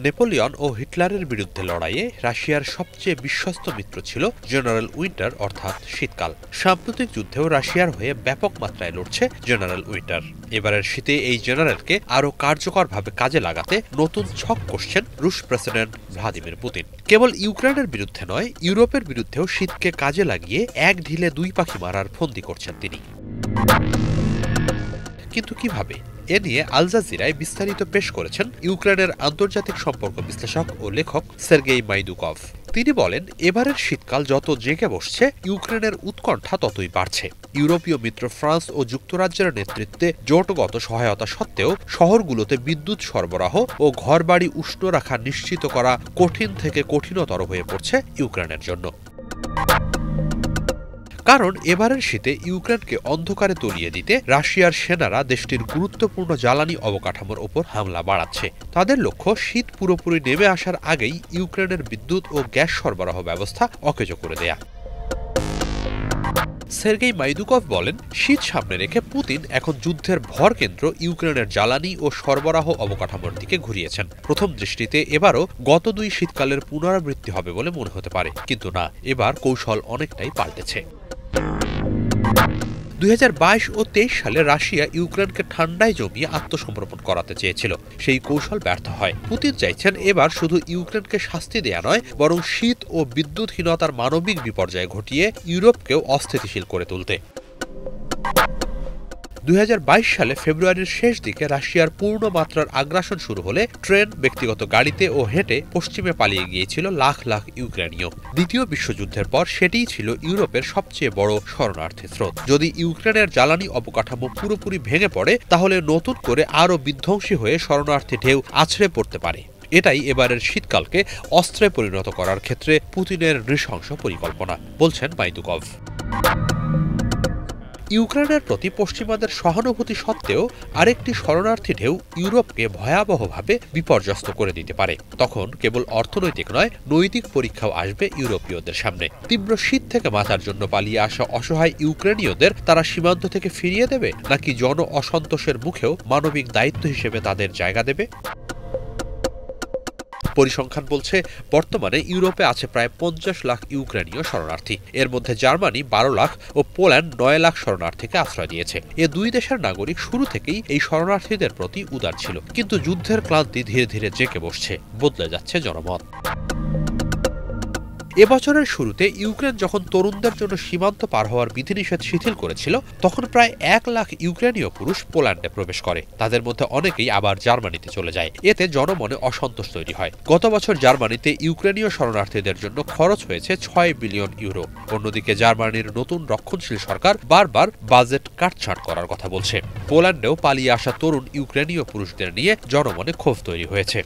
Napoleon ও হিটলারের বিরুদ্ধে লড়াইয়ে রাশিয়ার সবচেয়ে বিশ্বস্ত মিত্র ছিল জেনারেল উইন্টার অর্থাৎ শীতকাল। সাম্প্রতিক যুদ্ধেও রাশিয়ার হয়ে ব্যাপক মাত্রায় লড়ছে জেনারেল উইন্টার। এবারের শীতে এই জেনারেলকে আরও কার্যকরভাবে কাজে লাগাতে নতুন ছক কষছেন রুশ প্রেসিডেন্ট ভ্লাদিমির পুতিন। কেবল ইউক্রেনের বিরুদ্ধে নয়, ইউরোপের বিরুদ্ধেও শীতকে কাজে লাগিয়ে এক ঢিলে দুই পাখি মারার ফন্দি করছেন তিনি। কিন্তু কিভাবে? এ নিয়ে আল জাজিরায় বিস্তারিত পেশ করেছেন ইউক্রেনের আন্তর্জাতিক সম্পর্ক বিশ্লেষক ও লেখক সের্গেই মাইদুকভ। তিনি বলেন, এবারের শীতকাল যত জেগে বসছে, ইউক্রেনের উৎকণ্ঠা ততই বাড়ছে। ইউরোপীয় মিত্র ফ্রান্স ও যুক্তরাজ্যের নেতৃত্বে জোটগত সহায়তা সত্ত্বেও শহরগুলোতে বিদ্যুৎ সরবরাহ ও ঘরবাড়ি উষ্ণ রাখা নিশ্চিত করা কঠিন থেকে কঠিনতর হয়ে পড়ছে ইউক্রেনের জন্য। কারণ এবারের শীতে ইউক্রেনকে অন্ধকারে তলিয়ে দিতে রাশিয়ার সেনারা দেশটির গুরুত্বপূর্ণ জ্বালানি অবকাঠামোর ওপর হামলা বাড়াচ্ছে। তাদের লক্ষ্য শীত পুরোপুরি নেমে আসার আগেই ইউক্রেনের বিদ্যুৎ ও গ্যাস সরবরাহ ব্যবস্থা অকেজো করে দেয়া। সের্গেই মাইদুকভ বলেন, শীত সামনে রেখে পুতিন এখন যুদ্ধের ভরকেন্দ্র ইউক্রেনের জ্বালানি ও সরবরাহ অবকাঠামোর দিকে ঘুরিয়েছেন। প্রথম দৃষ্টিতে এবারও গত দুই শীতকালের পুনরাবৃত্তি হবে বলে মনে হতে পারে, কিন্তু না, এবার কৌশল অনেকটাই পাল্টেছে। 2022 ও 23 সালে রাশিয়া ইউক্রেনকে ঠান্ডায় জমিয়ে আত্মসমর্পণ করাতে চেয়েছিল। সেই কৌশল ব্যর্থ হয়। পুতিন চাইছেন এবার শুধু ইউক্রেনকে শাস্তি দেয়া নয়, বরং শীত ও বিদ্যুৎহীনতার মানবিক বিপর্যয় ঘটিয়ে ইউরোপকেও অস্থিতিশীল করে তুলতে। 2022 সালে ফেব্রুয়ারির শেষ দিকে রাশিয়ার পূর্ণ মাত্রার আগ্রাসন শুরু হলে ট্রেন, ব্যক্তিগত গাড়িতে ও হেঁটে পশ্চিমে পালিয়ে গিয়েছিল লাখ লাখ ইউক্রেনীয়। দ্বিতীয় বিশ্বযুদ্ধের পর সেটিই ছিল ইউরোপের সবচেয়ে বড় শরণার্থী স্রোত। যদি ইউক্রেনের জ্বালানি অবকাঠামো পুরোপুরি ভেঙে পড়ে, তাহলে নতুন করে আরও বিধ্বংসী হয়ে শরণার্থী ঢেউ আছড়ে পড়তে পারে। এটাই এবারের শীতকালকে অস্ত্রে পরিণত করার ক্ষেত্রে পুতিনের নৃশংস পরিকল্পনা, বলছেন মাইদুকভ। ইউক্রেনের প্রতি পশ্চিমাদের সহানুভূতি সত্ত্বেও আরেকটি শরণার্থী ঢেউ ইউরোপকে ভয়াবহভাবে বিপর্যস্ত করে দিতে পারে। তখন কেবল অর্থনৈতিক নয়, নৈতিক পরীক্ষাও আসবে ইউরোপীয়দের সামনে। তীব্র শীত থেকে বাঁচার জন্য পালিয়ে আসা অসহায় ইউক্রেনীয়দের তারা সীমান্ত থেকে ফিরিয়ে দেবে, নাকি জন অসন্তোষের মুখেও মানবিক দায়িত্ব হিসেবে তাদের জায়গা দেবে? পরিসংখ্যান বলছে, বর্তমানে ইউরোপে আছে প্রায় 50 লাখ ইউক্রেনীয় শরণার্থী। এর মধ্যে জার্মানি 12 লাখ ও পোল্যান্ড 9 লাখ শরণার্থীকে আশ্রয় দিয়েছে। এ দুই দেশের নাগরিক শুরু থেকেই এই শরণার্থীদের প্রতি উদার ছিল। কিন্তু যুদ্ধের ক্লান্তি ধীরে ধীরে জেঁকে বসছে, বদলে যাচ্ছে জনমত। এবছরের শুরুতে ইউক্রেন যখন তরুণদের জন্য সীমান্ত পার হওয়ার বিধিনিষেধ শিথিল করেছিল, তখন প্রায় 1 লাখ ইউক্রেনীয় পুরুষ পোল্যান্ডে প্রবেশ করে। তাদের মধ্যে অনেকেই আবার জার্মানিতে চলে যায়। এতে জনমনে অসন্তোষ তৈরি হয়। গত বছর জার্মানিতে ইউক্রেনীয় শরণার্থীদের জন্য খরচ হয়েছে 6 বিলিয়ন ইউরো। অন্যদিকে জার্মানির নতুন রক্ষণশীল সরকার বারবার বাজেট কাটছাঁট করার কথা বলছে। পোল্যান্ডেও পালিয়ে আসা তরুণ ইউক্রেনীয় পুরুষদের নিয়ে জনমনে ক্ষোভ তৈরি হয়েছে।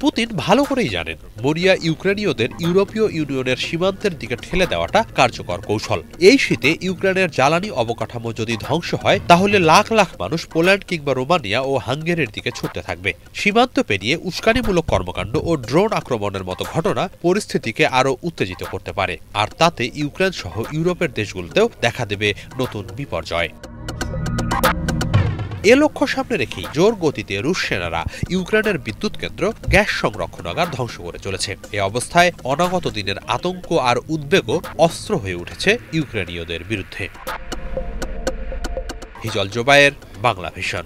পুতিন ভালো করেই জানেন, মরিয়া ইউক্রেনীয়দের ইউরোপীয় ইউনিয়নের সীমান্তের দিকে ঠেলে দেওয়াটা কার্যকর কৌশল। এই শীতে ইউক্রেনের জ্বালানি অবকাঠামো যদি ধ্বংস হয়, তাহলে লাখ লাখ মানুষ পোল্যান্ড কিংবা রোমানিয়া ও হাঙ্গেরির দিকে ছুটতে থাকবে। সীমান্ত পেরিয়ে উস্কানিমূলক কর্মকাণ্ড ও ড্রোন আক্রমণের মতো ঘটনা পরিস্থিতিকে আরও উত্তেজিত করতে পারে, আর তাতে ইউক্রেন সহ ইউরোপের দেশগুলোতেও দেখা দেবে নতুন বিপর্যয়। এ লক্ষ্য সামনে রেখেই জোর গতিতে রুশ সেনারা ইউক্রেনের বিদ্যুৎ কেন্দ্র, গ্যাস সংরক্ষণাগার ধ্বংস করে চলেছে। এ অবস্থায় অনাগত দিনের আতঙ্ক আর উদ্বেগও অস্ত্র হয়ে উঠেছে ইউক্রেনীয়দের বিরুদ্ধে। হিজল জোবায়ের, বাংলা ভিশন।